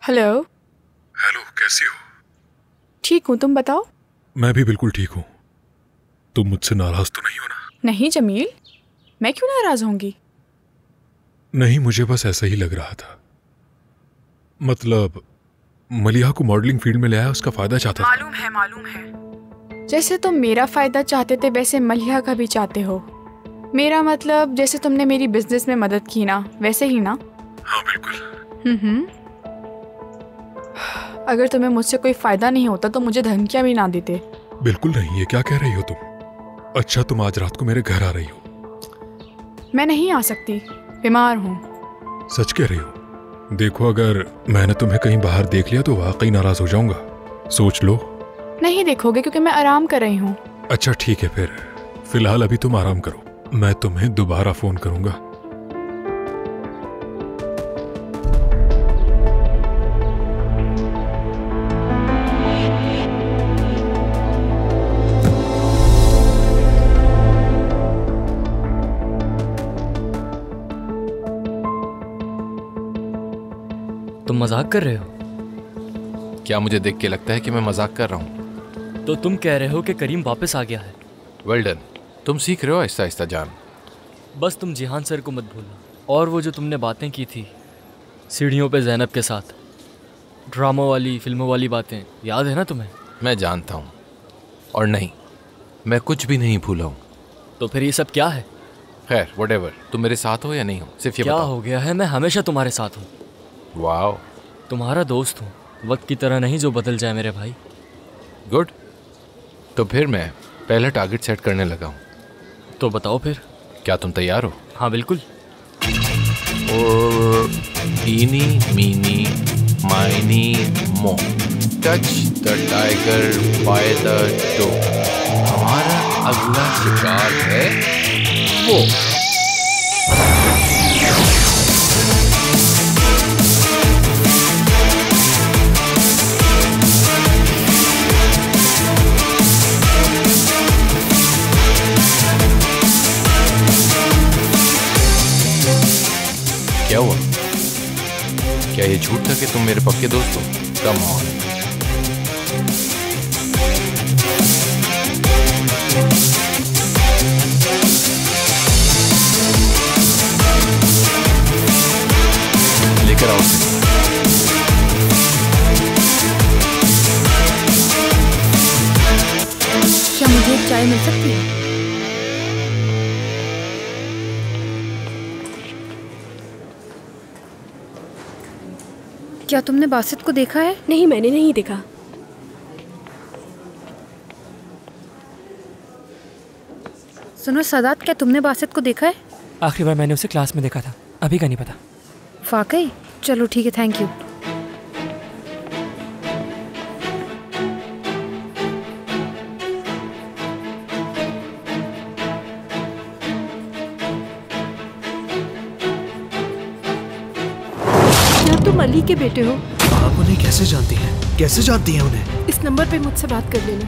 Hello. Hello, कैसी हो? ठीक हूँ, तुम बताओ। मैं भी बिल्कुल ठीक हूँ। तुम मुझसे नाराज तो नहीं हो ना? नहीं जमील, मैं क्यों नाराज होंगी? नहीं, मुझे बस ऐसा ही लग रहा था। मतलब मलिहा को मॉडलिंग फील्ड में ले आया, उसका फायदा चाहता था। मालूम है। जैसे तुम मेरा फायदा चाहते थे वैसे मलिहा का भी चाहते हो। मेरा मतलब जैसे तुमने मेरी बिजनेस में मदद की ना, वैसे ही ना? हाँ बिल्कुल। अगर तुम्हें मुझसे कोई फायदा नहीं होता तो मुझे धमकियां भी ना देते। बिल्कुल नहीं, ये क्या कह रही हो तुम? अच्छा, तुम आज रात को मेरे घर आ रही हो? मैं नहीं आ सकती, बीमार हूँ। सच कह रही हो? देखो, अगर मैंने तुम्हें कहीं बाहर देख लिया तो वाकई नाराज हो जाऊंगा। सोच लो। नहीं देखोगे क्योंकि मैं आराम कर रही हूँ। अच्छा ठीक है, फिर फिलहाल अभी तुम आराम करो, मैं तुम्हें दोबारा फोन करूंगा। तुम मजाक कर रहे हो? क्या मुझे देख के लगता है कि मैं मजाक कर रहा हूँ? तो तुम कह रहे हो कि करीम वापस आ गया है? वेल डन, तुम सीख रहे हो आहिस्ता आहिस्ता जान। बस तुम जिहान सर को मत भूलना। और वो जो तुमने बातें की थी सीढ़ियों पे ज़ैनब के साथ, ड्रामों वाली, फिल्मों वाली बातें, याद है ना तुम्हें? मैं जानता हूँ, और नहीं, मैं कुछ भी नहीं भूला हूँ। तो फिर ये सब क्या है? खैर व्हाटएवर, तुम मेरे साथ हो या नहीं हो, सिर्फ ये क्या बताओ। हो गया है? मैं हमेशा तुम्हारे साथ हूँ। वाओ, तुम्हारा दोस्त हूँ, वक्त की तरह नहीं जो बदल जाए मेरे भाई। गुड। तो फिर मैं पहला टारगेट सेट करने लगा हूँ। तो बताओ फिर। क्या तुम तैयार हो? हाँ बिल्कुल। और इनी मीनी माइनी मो, touch the tiger by the toe. हमारा अगला शिकार है वो। क्या हुआ? क्या ये झूठ था कि तुम मेरे पक्के दोस्त हो? Come on. लेकर आओ उसे। क्या मुझे एक चाय मिल सकती है? क्या तुमने बासित को देखा है? नहीं, मैंने नहीं देखा। सुनो सदात, क्या तुमने बासित को देखा है? आखिरी बार मैंने उसे क्लास में देखा था, अभी का नहीं पता। वाकई? चलो ठीक है, थैंक यू। तुम अली के बेटे हो? आप उन्हें कैसे जानती हैं? कैसे जानती हैं उन्हें? इस नंबर पे मुझसे बात कर लेना।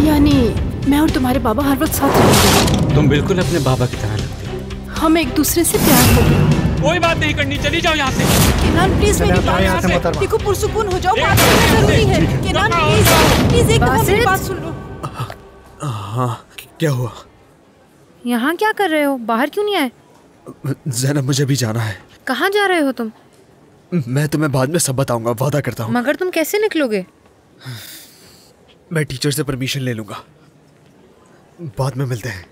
यानी मैं और तुम्हारे बाबा हर वक्त साथ रहेंगे। तुम बिल्कुल अपने बाबा की तरह लगती हो। हम एक दूसरे से प्यार हो गए। कोई बात नहीं करनी, चली जाओ यहाँ से। केनान प्लीज मेरी बात सुनो। देखो पुरसुकून हो जाओ, बात करना जरूरी है। केनान प्लीज एक दफा मेरी बात सुन लो। हाँ, क्या हुआ? यहाँ क्या कर रहे हो? बाहर क्यों नहीं आए? ज़ैनब, मुझे भी जाना है। कहाँ जा रहे हो तुम? मैं तुम्हें बाद में सब बताऊंगा, वादा करता हूँ। मगर तुम कैसे निकलोगे? मैं टीचर से परमिशन ले लूंगा, बाद में मिलते हैं।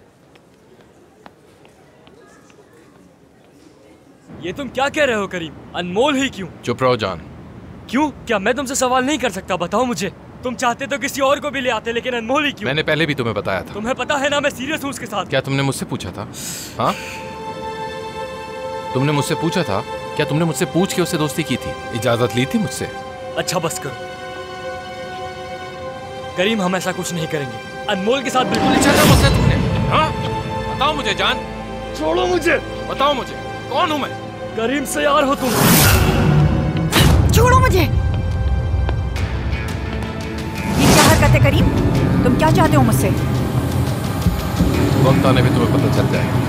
ये तुम क्या कह रहे हो करीम? अनमोल ही क्यों? चुप रहो जान। क्यों? क्या मैं तुमसे सवाल नहीं कर सकता? बताओ मुझे। तुम चाहते तो किसी और को भी ले आते, लेकिन अनमोल ही क्यों? मैंने पहले भी तुम्हें बताया था। तुम्हें पता है ना मैं सीरियस हूँ उसके साथ। क्या तुमने मुझसे पूछा था? हाँ, तुमने मुझसे पूछा था? क्या तुमने मुझसे पूछ के उससे दोस्ती की थी? इजाजत ली थी मुझसे? अच्छा बस करो करीम, हम ऐसा कुछ नहीं करेंगे। अनमोल के साथ बिल्कुल। पूछा था मुझसे तुमने? हाँ, बताओ मुझे जान। छोड़ो मुझे। बताओ मुझे, कौन हूँ मैं? करीम से यार हो तुम। छोड़ो मुझे। ये क्या हरकत है करीम? तुम क्या चाहते हो मुझसे? वक्त आने पे तुम्हें पता चल जाएगा।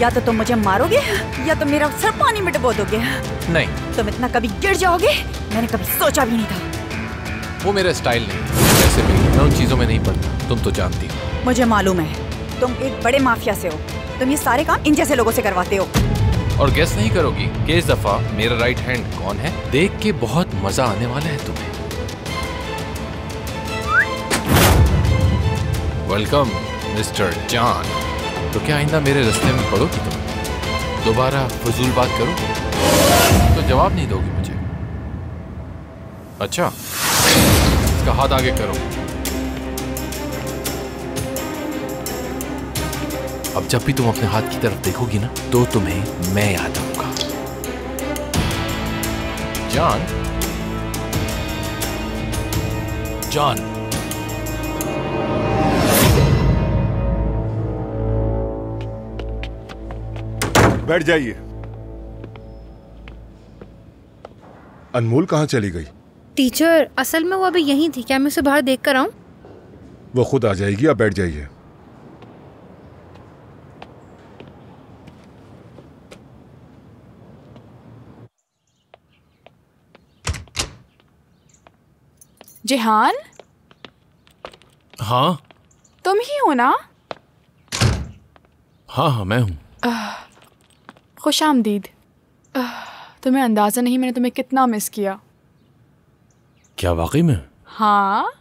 या तो तुम मुझे मारोगे या तो मेरा सर पानी में डुबो दोगे। नहीं, तुम इतना कभी गिर जाओगे मैंने कभी सोचा भी नहीं था। वो मेरा स्टाइल नहीं। वैसे भी मैं उन चीजों में नहीं पड़ता, तुम तो जानती हो। मुझे मालूम है तुम एक बड़े माफिया से हो। तुम ये सारे काम इन जैसे लोगों से करवाते हो। और गेस नहीं करोगी कि इस दफा मेरा राइट हैंड कौन है? देख के बहुत मजा आने वाला है तुम्हें। Welcome mister John. तो क्या आइंदा मेरे रास्ते में पड़ोगी तुम? दोबारा फजूल बात करो तो जवाब नहीं दोगी मुझे। अच्छा, इसका हाथ आगे करो। अब जब भी तुम अपने हाथ की तरफ देखोगी ना तो तुम्हें मैं याद आऊंगा। John, John. बैठ जाइए। अनमोल कहाँ चली गई? टीचर, असल में वो अभी यहीं थी। क्या मैं उसे बाहर देख कर आऊं? वो खुद आ जाएगी, आप बैठ जाइए। जिहान, हाँ तुम ही हो ना? हाँ हाँ मैं हूँ। खुशामदीद। तुम्हें अंदाजा नहीं मैंने तुम्हें कितना मिस किया। क्या वाकई में? हाँ,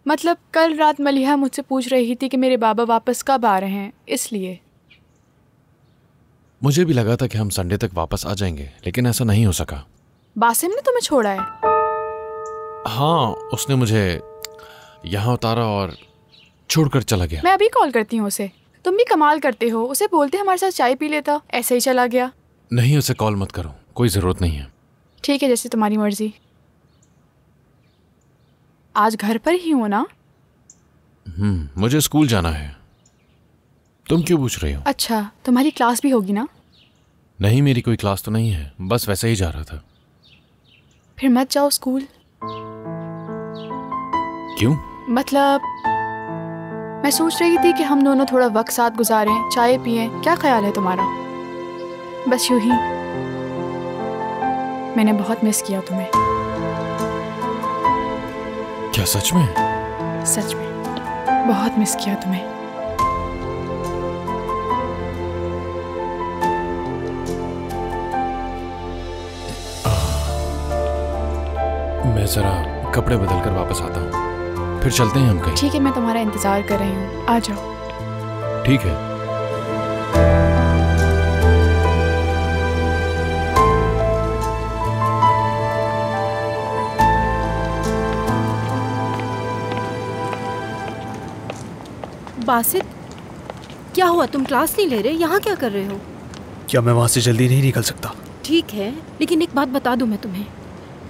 मतलब कल रात मलिहा मुझसे पूछ रही थी कि मेरे बाबा वापस कब आ रहे हैं, इसलिए। मुझे भी लगा था कि हम संडे तक वापस आ जाएंगे, लेकिन ऐसा नहीं हो सका। बासिम ने तुम्हें छोड़ा है? हाँ, उसने मुझे यहाँ उतारा और छोड़कर चला गया। मैं अभी कॉल करती हूँ उसे। तुम भी कमाल करते हो, उसे बोलते हमारे साथ चाय पी लेता, ऐसे ही चला गया। नहीं, उसे कॉल मत करो, कोई जरूरत नहीं है। ठीक है, जैसे तुम्हारी मर्जी। आज घर पर ही हो ना? मुझे स्कूल जाना है। तुम क्यों पूछ रही हो? अच्छा, तुम्हारी क्लास भी होगी ना? नहीं, मेरी कोई क्लास तो नहीं है, बस वैसे ही जा रहा था। फिर मत जाओ स्कूल। क्यों? मतलब मैं सोच रही थी कि हम दोनों थोड़ा वक्त साथ गुजारें, चाय पिएं। क्या ख्याल है तुम्हारा? बस यूं ही। मैंने बहुत मिस किया तुम्हें। क्या सच में? सच में बहुत मिस किया तुम्हें। मैं जरा कपड़े बदल कर वापस आता हूँ, फिर चलते हैं हम कहीं। ठीक है, मैं तुम्हारा इंतजार कर रही हूँ, आ जाओ। ठीक है। बासित, क्या हुआ? तुम क्लास नहीं ले रहे? यहाँ क्या कर रहे हो? क्या मैं वहाँ से जल्दी नहीं निकल सकता? ठीक है, लेकिन एक बात बता दूं मैं तुम्हें।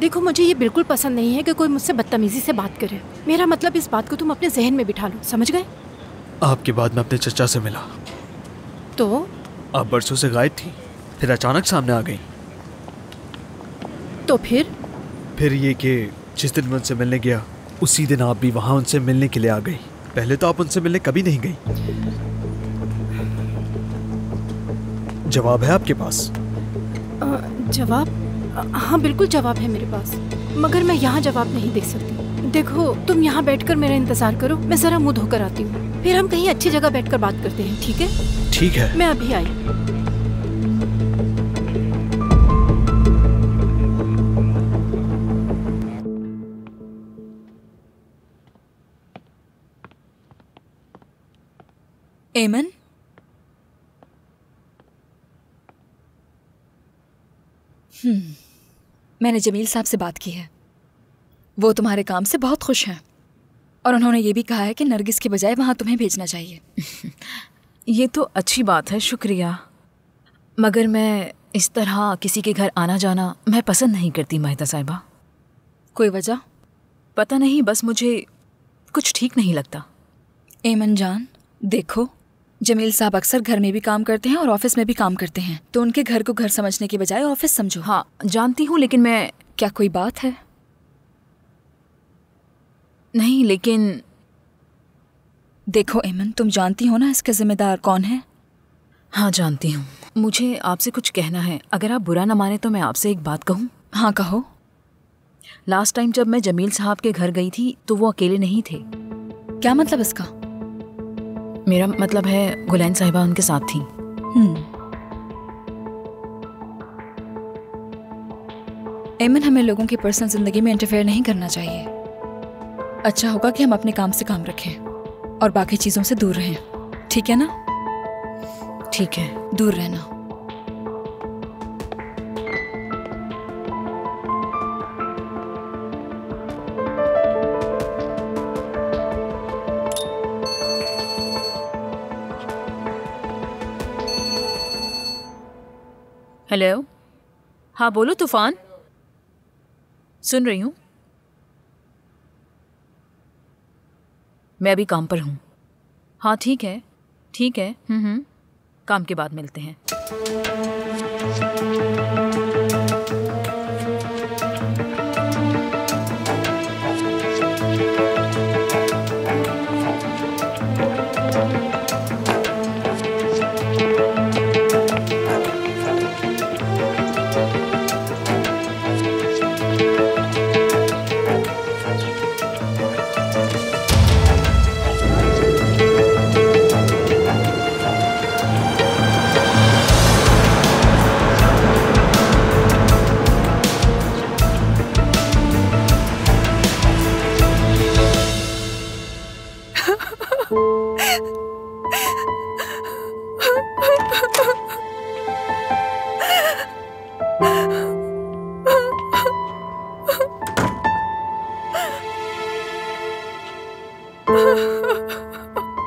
देखो, मुझे ये बिल्कुल पसंद नहीं है कि कोई मुझसे बदतमीजी से बात करे। मेरा मतलब इस बात को तुम अपने जहन में बिठा लो, समझ गए? आपके बाद मैं अपने चचा से मिला तो आप बरसों से गायब थी, फिर अचानक सामने आ गई। तो फिर ये कि जिस दिन मैं उनसे मिलने गया उसी दिन आप भी वहाँ उनसे मिलने के लिए आ गई। पहले तो आप उनसे मिलने कभी नहीं गई। जवाब है आपके पास? जवाब? हाँ, बिल्कुल जवाब है मेरे पास, मगर मैं यहाँ जवाब नहीं दे सकती। देखो, तुम यहाँ बैठकर मेरा इंतजार करो, मैं जरा मुंह धोकर आती हूँ, फिर हम कहीं अच्छी जगह बैठकर बात करते हैं, ठीक है? ठीक है, मैं अभी आई। एमन, मैंने जमील साहब से बात की है। वो तुम्हारे काम से बहुत खुश हैं और उन्होंने ये भी कहा है कि नरगिस के बजाय वहाँ तुम्हें भेजना चाहिए। ये तो अच्छी बात है, शुक्रिया। मगर मैं इस तरह किसी के घर आना जाना मैं पसंद नहीं करती माहिदा साहिबा। कोई वजह? पता नहीं, बस मुझे कुछ ठीक नहीं लगता। एमन जान, देखो, जमील साहब अक्सर घर में भी काम करते हैं और ऑफिस में भी काम करते हैं, तो उनके घर को घर समझने के बजाय ऑफिस समझो। हाँ जानती हूँ, लेकिन मैं... क्या कोई बात है? नहीं, लेकिन देखो एमन, तुम जानती हो ना इसके जिम्मेदार कौन है? हाँ जानती हूँ। मुझे आपसे कुछ कहना है। अगर आप बुरा ना माने तो मैं आपसे एक बात कहूँ? हाँ कहो। लास्ट टाइम जब मैं जमील साहब के घर गई थी तो वो अकेले नहीं थे। क्या मतलब इसका? मेरा मतलब है गुलैन साहिबा उनके साथ थी। एमन, हमें लोगों की पर्सनल जिंदगी में इंटरफेयर नहीं करना चाहिए। अच्छा होगा कि हम अपने काम से काम रखें और बाकी चीजों से दूर रहें। ठीक है ना? ठीक है, दूर रहना। हेलो, हाँ बोलो तूफान। सुन रही हूँ। मैं अभी काम पर हूँ। हाँ ठीक है, ठीक है। काम के बाद मिलते हैं।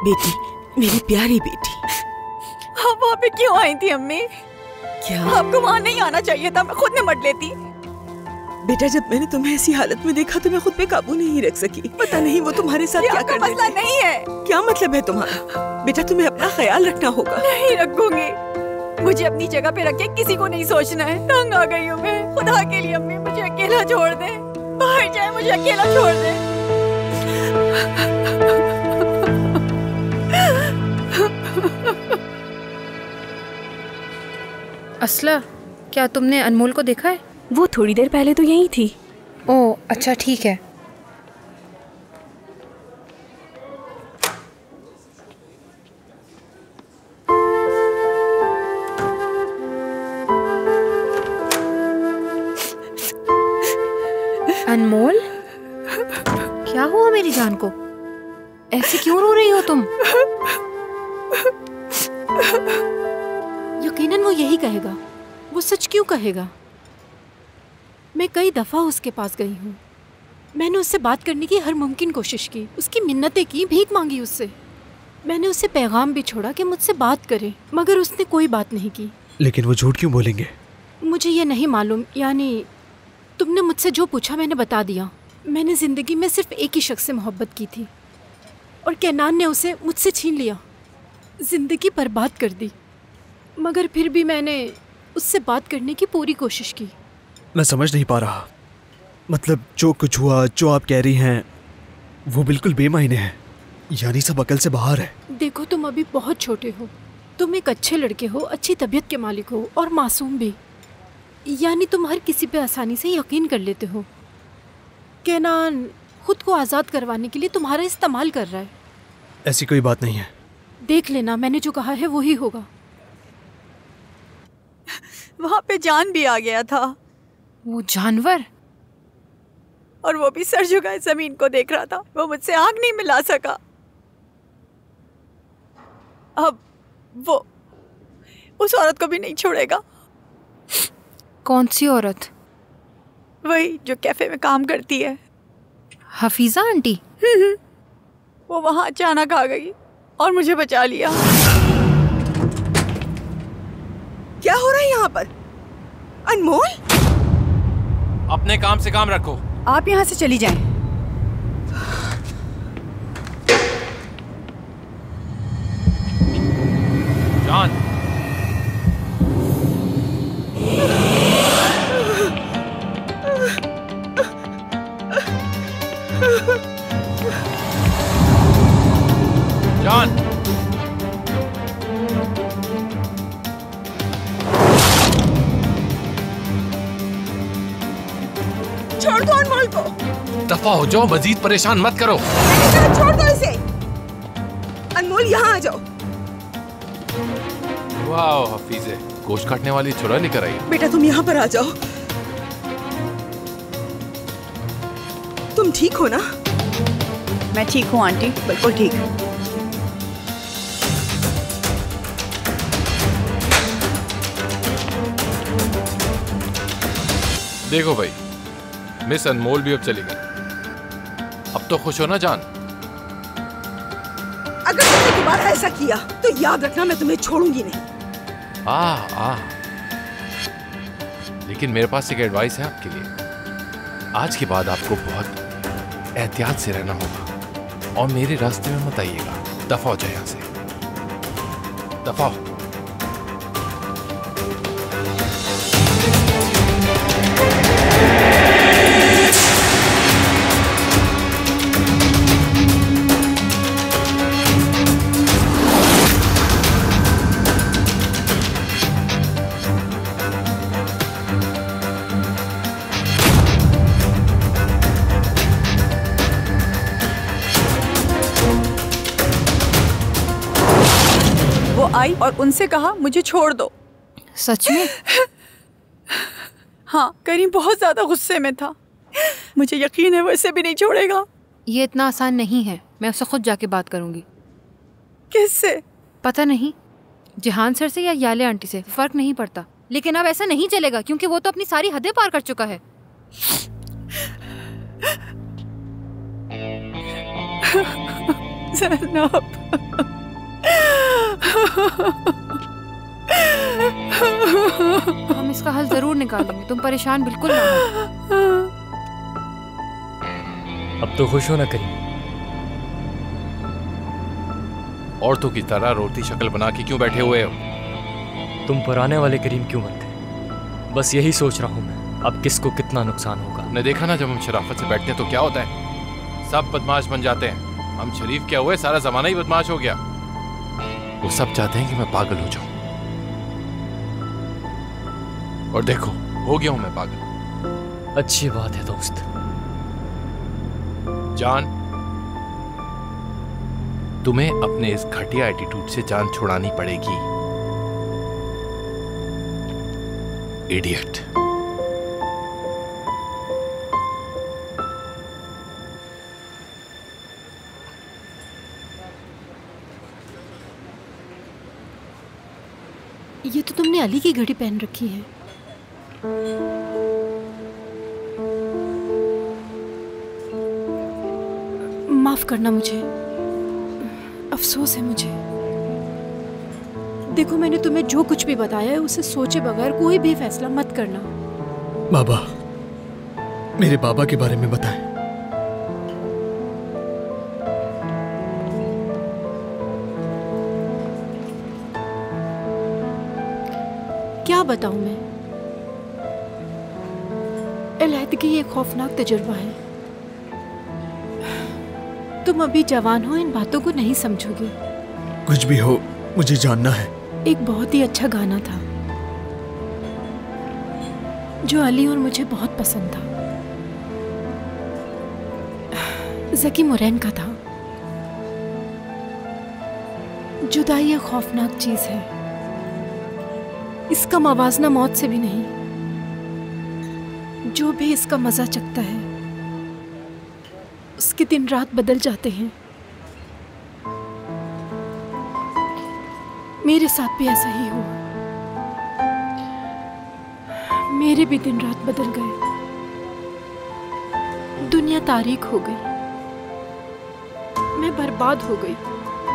बेटी, मेरी प्यारी बेटी। आप वहाँ पे क्यों आई थी अम्मी? क्या आपको वहाँ नहीं आना चाहिए था, मैं खुद निपट लेती। बेटा, जब मैंने तुम्हें ऐसी हालत में देखा तो मैं खुद पे काबू नहीं रख सकी। पता नहीं वो तुम्हारे साथ क्या कर मसला नहीं है। क्या मतलब है तुम्हारा? बेटा तुम्हें अपना ख्याल रखना होगा। नहीं रखूंगी। मुझे अपनी जगह पे रख के किसी को नहीं सोचना है। तंग आ गई हूँ मैं। खुदा के लिए अम्मी मुझे अकेला छोड़ दे। बाहर जाए, मुझे अकेला छोड़ दे। असला, क्या तुमने अनमोल को देखा है? वो थोड़ी देर पहले तो यहीं थी। ओह अच्छा, ठीक है। अनमोल, क्या हुआ मेरी जान को? ऐसे क्यों रो रही हो तुम? यकीनन वो यही कहेगा। वो सच क्यों कहेगा? मैं कई दफा उसके पास गई हूँ। मैंने उससे बात करने की हर मुमकिन कोशिश की, उसकी मिन्नतें की, भीख मांगी उससे। मैंने उससे पैगाम भी छोड़ा कि मुझसे बात करे, मगर उसने कोई बात नहीं की। लेकिन वो झूठ क्यों बोलेंगे? मुझे ये नहीं मालूम। यानी तुमने मुझसे जो पूछा मैंने बता दिया। मैंने जिंदगी में सिर्फ एक ही शख्स से मोहब्बत की थी और कैनान ने उसे मुझसे छीन लिया, जिंदगी बर्बाद कर दी। मगर फिर भी मैंने उससे बात करने की पूरी कोशिश की। मैं समझ नहीं पा रहा। मतलब जो कुछ हुआ, जो आप कह रही हैं, वो बिल्कुल बेमायने है। यानी सब अकल से बाहर है। देखो, तुम अभी बहुत छोटे हो। तुम एक अच्छे लड़के हो, अच्छी तबीयत के मालिक हो और मासूम भी। यानी तुम हर किसी पे आसानी से यकीन कर लेते हो। कैनान खुद को आज़ाद करवाने के लिए तुम्हारा इस्तेमाल कर रहा है। ऐसी कोई बात नहीं है। देख लेना, मैंने जो कहा है वही होगा। वहाँ पे जान भी आ गया था। वो जानवर? और वो भी सर झुकाए जमीन को देख रहा था। वो मुझसे आंख नहीं मिला सका। अब वो उस औरत को भी नहीं छोड़ेगा। कौन सी औरत? वही जो कैफे में काम करती है। हफीजा आंटी? वो वहां अचानक आ गई और मुझे बचा लिया। क्या हो रहा है यहाँ पर? अनमोल, अपने काम से काम रखो। आप यहाँ से चली जाएं। जान, जान, छोड़ दो अनमोल को। दफा हो जाओ, मजीद परेशान मत करो। छोड़ दो इसे। अनमोल यहाँ आ जाओ। वाह हफीजे, गोश्त काटने वाली छुरा लेकर आई। बेटा तुम यहाँ पर आ जाओ। तुम ठीक हो ना? मैं ठीक हूँ आंटी। बिल्कुल ठीक। देखो भाई, मिस अनमोल भी अब चली गई। अब तो खुश हो ना जान? अगर तुमने दोबारा ऐसा किया तो याद रखना मैं तुम्हें छोड़ूंगी नहीं। लेकिन मेरे पास एक एडवाइस है आपके लिए। आज के बाद आपको बहुत एहतियात से रहना होगा और मेरे रास्ते में मत आइएगा। दफा हो जाए यहाँ से, दफा हो। आई और उनसे कहा मुझे छोड़ दो। सच में? हाँ, करीम बहुत ज्यादा गुस्से में था। मुझे यकीन है वो इसे भी नहीं छोड़ेगा। ये इतना आसान नहीं है। मैं उससे खुद जाके बात करूंगी। किससे? पता नहीं, जिहान सर से या याले आंटी से, फर्क नहीं पड़ता। लेकिन अब ऐसा नहीं चलेगा क्योंकि वो तो अपनी सारी हदें पार कर चुका है। ज़ैनब, हम इसका हल जरूर निकालेंगे, तुम परेशान बिल्कुल ना हो। अब तो खुश हो ना करीम? औरतों की तरह रोती शक्ल बना के क्यों बैठे हुए हो? तुम पुराने वाले करीम क्यों बनते? बस यही सोच रहा हूँ मैं, अब किसको कितना नुकसान होगा। ने देखा ना, जब हम शराफत से बैठते हैं तो क्या होता है? सब बदमाश बन जाते हैं। हम शरीफ क्या हुए, सारा जमाना ही बदमाश हो गया। वो सब चाहते हैं कि मैं पागल हो जाऊं, और देखो हो गया हूं मैं पागल। अच्छी बात है दोस्त। जान, तुम्हें अपने इस घटिया एटीट्यूड से जान छुड़ानी पड़ेगी। इडियट। ये तो तुमने अली की घड़ी पहन रखी है। माफ करना मुझे, अफसोस है मुझे। देखो, मैंने तुम्हें जो कुछ भी बताया है उसे सोचे बगैर कोई भी फैसला मत करना। बाबा, मेरे बाबा के बारे में बताएं। क्या बताऊं मैं? अलहदगी एक खौफनाक तजुर्बा है। तुम अभी जवान हो, इन बातों को नहीं समझोगे। कुछ भी हो, मुझे जानना है। एक बहुत ही अच्छा गाना था जो अली और मुझे बहुत पसंद था। ज़की मुरैन का था। जुदाई एक खौफनाक चीज है, इसका मवाजना मौत से भी नहीं। जो भी इसका मजा चखता है उसके दिन रात बदल जाते हैं। मेरे साथ भी ऐसा ही हुआ। मेरे भी दिन रात बदल गए। दुनिया तारीक हो गई, मैं बर्बाद हो गई।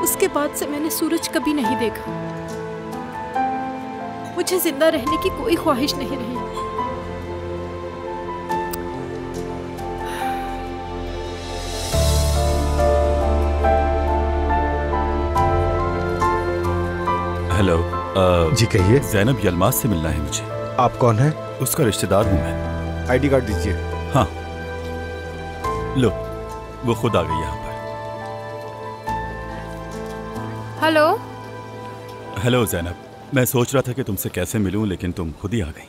उसके बाद से मैंने सूरज कभी नहीं देखा। मुझे जिंदा रहने की कोई ख्वाहिश नहीं रही। हेलो। जी कहिए। ज़ैनब यलमाज से मिलना है मुझे। आप कौन है? उसका रिश्तेदार हूँ मैं। आईडी कार्ड दीजिए। हाँ, लो, वो खुद आ गई यहाँ पर। हेलो। हेलो ज़ैनब, मैं सोच रहा था कि तुमसे कैसे मिलूं, लेकिन तुम खुद ही आ गई।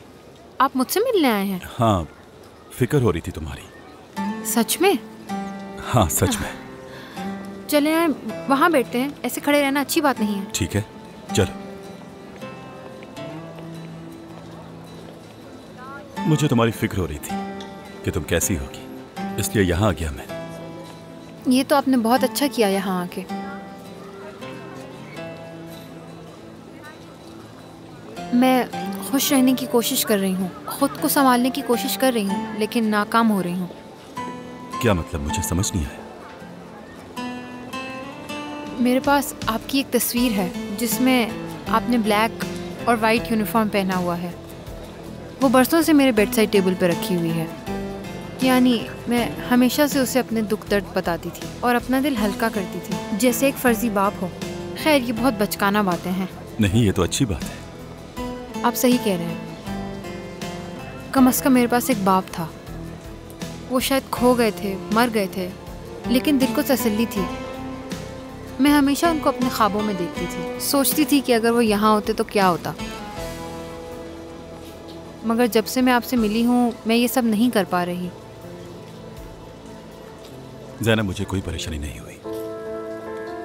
आप मुझसे मिलने आए हैं? हाँ, फिक्र हो रही थी तुम्हारी। सच में? हाँ सच में। चले आए, वहाँ बैठते हैं, ऐसे खड़े रहना अच्छी बात नहीं है। ठीक है चलो। मुझे तुम्हारी फिक्र हो रही थी कि तुम कैसी होगी, इसलिए यहाँ आ गया मैं। ये तो आपने बहुत अच्छा किया यहाँ आके। मैं खुश रहने की कोशिश कर रही हूँ, खुद को संभालने की कोशिश कर रही हूँ, लेकिन नाकाम हो रही हूँ। क्या मतलब? मुझे समझ नहीं आया। मेरे पास आपकी एक तस्वीर है जिसमें आपने ब्लैक और वाइट यूनिफॉर्म पहना हुआ है। वो बरसों से मेरे बेड साइड टेबल पर रखी हुई है। यानी मैं हमेशा से उसे अपने दुख दर्द बताती थी और अपना दिल हल्का करती थी, जैसे एक फर्जी बाप हो। खैर ये बहुत बचकाना बातें हैं। नहीं, ये तो अच्छी बात है। आप सही कह रहे हैं। कम से कम मेरे पास एक बाप था। वो शायद खो गए थे, मर गए थे, लेकिन दिल को तसल्ली थी। मैं हमेशा उनको अपने ख्वाबों में देखती थी, सोचती थी कि अगर वो यहाँ होते तो क्या होता। मगर जब से मैं आपसे मिली हूँ, मैं ये सब नहीं कर पा रही। ज़ैनब, मुझे कोई परेशानी नहीं हुई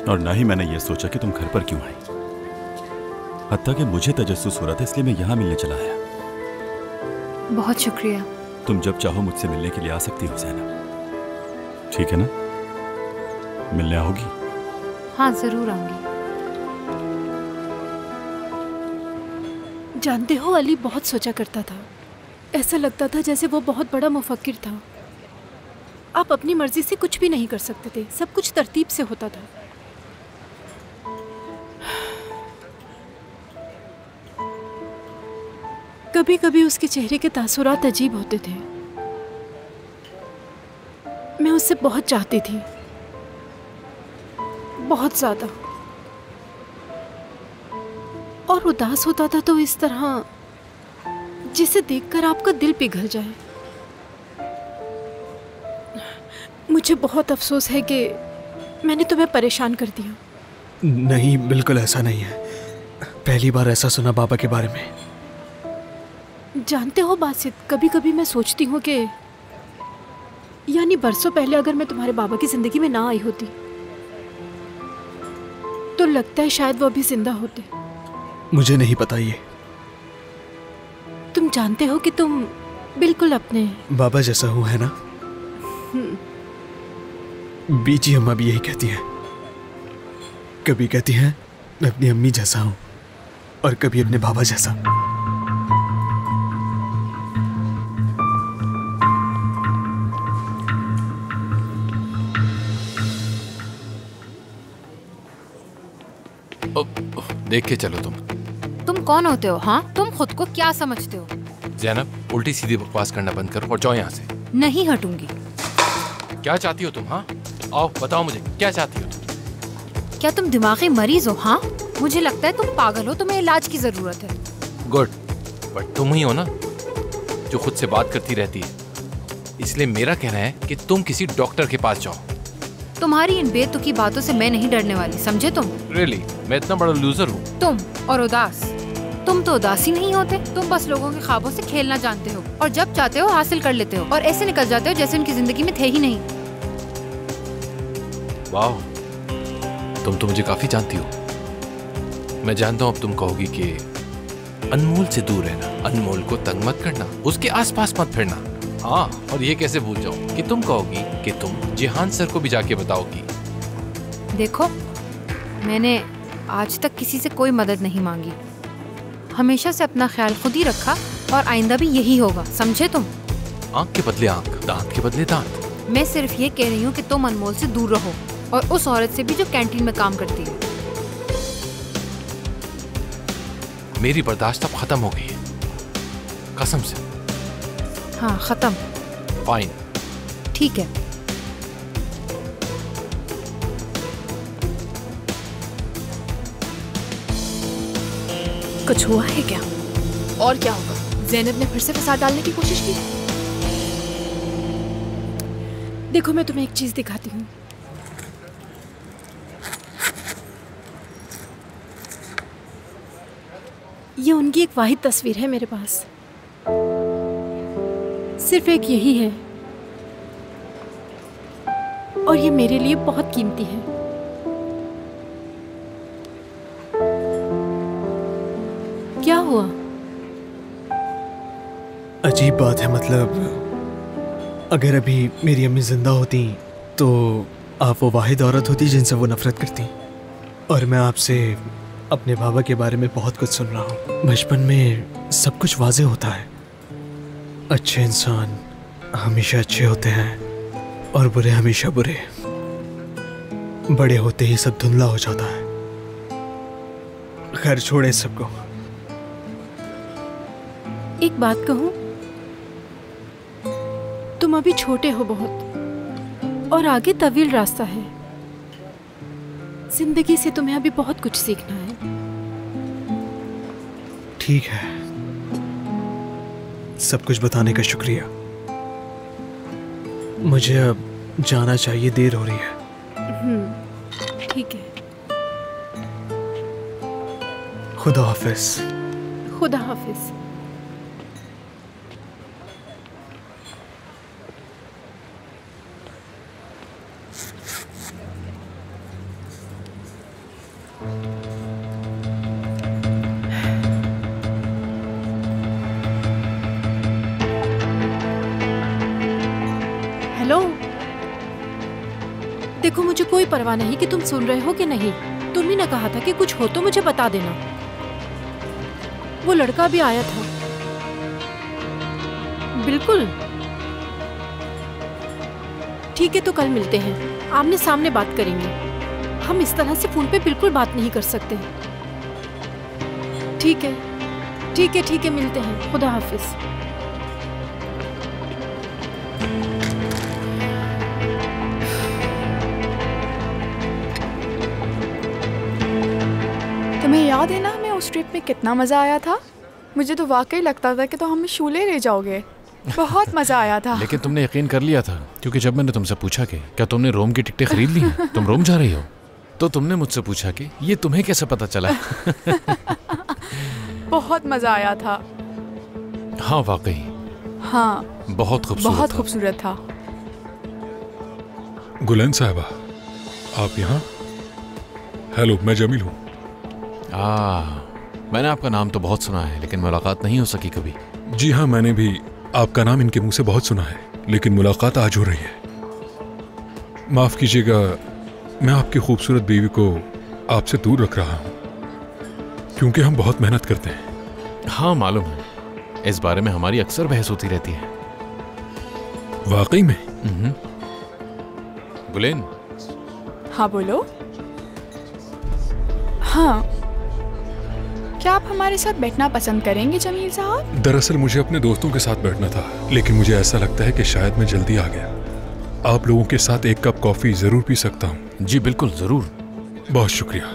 और ना ही मैंने ये सोचा कि तुम घर पर क्यों आई। हत्ता कि मुझे तजस्सुस हो रहा था, इसलिए मैं यहाँ मिलने चला आया। बहुत शुक्रिया। तुम जब चाहो मुझसे मिलने के लिए आ सकती हो ज़ैनब, ठीक है ना? मिलने आओगी? हाँ जरूर आऊंगी। जानते हो, अली बहुत सोचा करता था। ऐसा लगता था जैसे वो बहुत बड़ा मुफक्किर था। आप अपनी मर्जी से कुछ भी नहीं कर सकते थे, सब कुछ तरतीब से होता था। कभी कभी उसके चेहरे के तासुरात अजीब होते थे। मैं उससे बहुत चाहती थी, बहुत ज्यादा। और उदास होता था तो इस तरह जिसे देखकर आपका दिल पिघल जाए। मुझे बहुत अफसोस है कि मैंने तुम्हें परेशान कर दिया। नहीं, बिल्कुल ऐसा नहीं है। पहली बार ऐसा सुना बाबा के बारे में। जानते हो बासित, कभी कभी मैं सोचती हूँ कि यानी बरसों पहले अगर मैं तुम्हारे बाबा की जिंदगी में ना आई होती तो लगता है शायद वो अभी जिंदा होते। मुझे नहीं पता ये। तुम जानते हो कि तुम बिल्कुल अपने बाबा जैसा हूँ, है ना? बीजी अम्मा भी यही कहती हैं। कभी कहती हैं मैं अपनी अम्मी जैसा हूँ और कभी अपने बाबा जैसा। देख के चलो। तुम कौन होते हो? हाँ, तुम खुद को क्या समझते हो? ज़ैनब, उल्टी सीधी बकवास करना बंद करो और जाओ यहाँ से। नहीं हटूंगी। क्या चाहती हो तुम? हाँ आओ बताओ मुझे, क्या चाहती हो तुम? क्या तुम दिमागी मरीज हो? हाँ, मुझे लगता है तुम पागल हो, तुम्हें इलाज की जरूरत है। गुड, बट तुम ही हो ना जो खुद से बात करती रहती है, इसलिए मेरा कहना है कि तुम किसी डॉक्टर के पास जाओ। तुम्हारी इन बेतुकी बातों से मैं नहीं डरने वाली, समझे तुम? रियली? मैं इतना बड़ा लूजर हूँ? तुम और उदास। तुम तो उदास ही नहीं होते, तुम बस लोगों के ख्वाबों से खेलना जानते हो और जब चाहते हो हासिल कर लेते हो और ऐसे निकल जाते हो जैसे उनकी जिंदगी में थे ही नहीं। वाह, तुम तो मुझे काफी जानती हो। मैं जानता हूँ अब तुम कहोगी कि अनमोल से दूर रहना, अनमोल को तंग मत करना, उसके आसपास मत फिरना। हाँ, और ये कैसे भूल जाओ कि तुम कहोगी कि तुम जिहान सर को भी जाके बताओगी। देखो, मैंने आज तक किसी से कोई मदद नहीं मांगी, हमेशा से अपना ख्याल खुद ही रखा और आइंदा भी यही होगा, समझे तुम? आंख के बदले आंख, दांत के बदले दांत। मैं सिर्फ ये कह रही हूँ कि तुम अनमोल से दूर रहो और उस औरत से भी जो कैंटीन में काम करती है। मेरी बर्दाश्त अब खत्म हो गई है, कसम से। हाँ, खत्म। फाइन, ठीक है। कुछ हुआ है क्या? और क्या होगा? ज़ैनब ने फिर से फसाद डालने की कोशिश की। देखो, मैं तुम्हें एक चीज दिखाती हूँ। ये उनकी एक वाहिद तस्वीर है मेरे पास। सिर्फ एक यही है, और ये मेरे लिए बहुत कीमती है। क्या हुआ? अजीब बात है, मतलब अगर अभी मेरी अम्मी जिंदा होती तो आप वो वाहिद औरत होती जिनसे वो नफरत करती। और मैं आपसे अपने बाबा के बारे में बहुत कुछ सुन रहा हूँ। बचपन में सब कुछ वाजे होता है, अच्छे इंसान हमेशा अच्छे होते हैं और बुरे हमेशा बुरे। बड़े होते ही सब धुंधला हो जाता है। खैर छोड़े सबको। एक बात कहूं, तुम अभी छोटे हो बहुत और आगे तवील रास्ता है। जिंदगी से तुम्हें अभी बहुत कुछ सीखना है। ठीक है, सब कुछ बताने का शुक्रिया। मुझे अब जाना चाहिए, देर हो रही है। ठीक है। खुदा हाफिज। खुदा हाफिज। हेलो, देखो मुझे कोई परवाह नहीं कि तुम सुन रहे हो कि नहीं। तुम ही ने कहा था कि कुछ हो तो मुझे बता देना। वो लड़का भी आया था। बिल्कुल ठीक है, तो कल मिलते हैं, आमने सामने बात करेंगे। हम इस तरह से फोन पे बिल्कुल बात नहीं कर सकते। ठीक है ठीक है ठीक है, मिलते हैं। खुदा हाफिज। तुम्हें याद है ना हमें उस ट्रिप में कितना मज़ा आया था? मुझे तो वाकई लगता था कि तो हमें शूले ले जाओगे। बहुत मज़ा आया था। लेकिन तुमने यकीन कर लिया था, क्योंकि जब मैंने तुमसे पूछा कि क्या तुमने रोम की टिकटें खरीद ली हैं, तुम रोम जा रही हो, तो तुमने मुझसे पूछा कि ये तुम्हें कैसे पता चला? बहुत मज़ा आया था। हाँ वाकई। हाँ बहुत खूबसूरत था। गुलेन साहिबा, आप यहाँ? हेलो, मैं जमील हूँ। मैंने आपका नाम तो बहुत सुना है, लेकिन मुलाकात नहीं हो सकी कभी। जी हाँ, मैंने भी आपका नाम इनके मुंह से बहुत सुना है, लेकिन मुलाकात आज हो रही है। माफ़ कीजिएगा, मैं आपकी खूबसूरत बीवी को आपसे दूर रख रहा हूँ, क्योंकि हम बहुत मेहनत करते हैं। हाँ मालूम है, इस बारे में हमारी अक्सर बहस होती रहती है। वाकई में? गुलेन। हाँ बोलो। हाँ, क्या आप हमारे साथ बैठना पसंद करेंगे जमील साहब? दरअसल मुझे अपने दोस्तों के साथ बैठना था, लेकिन मुझे ऐसा लगता है कि शायद मैं जल्दी आ गया। आप लोगों के साथ एक कप कॉफी जरूर पी सकता हूँ। जी बिल्कुल, जरूर। बहुत शुक्रिया।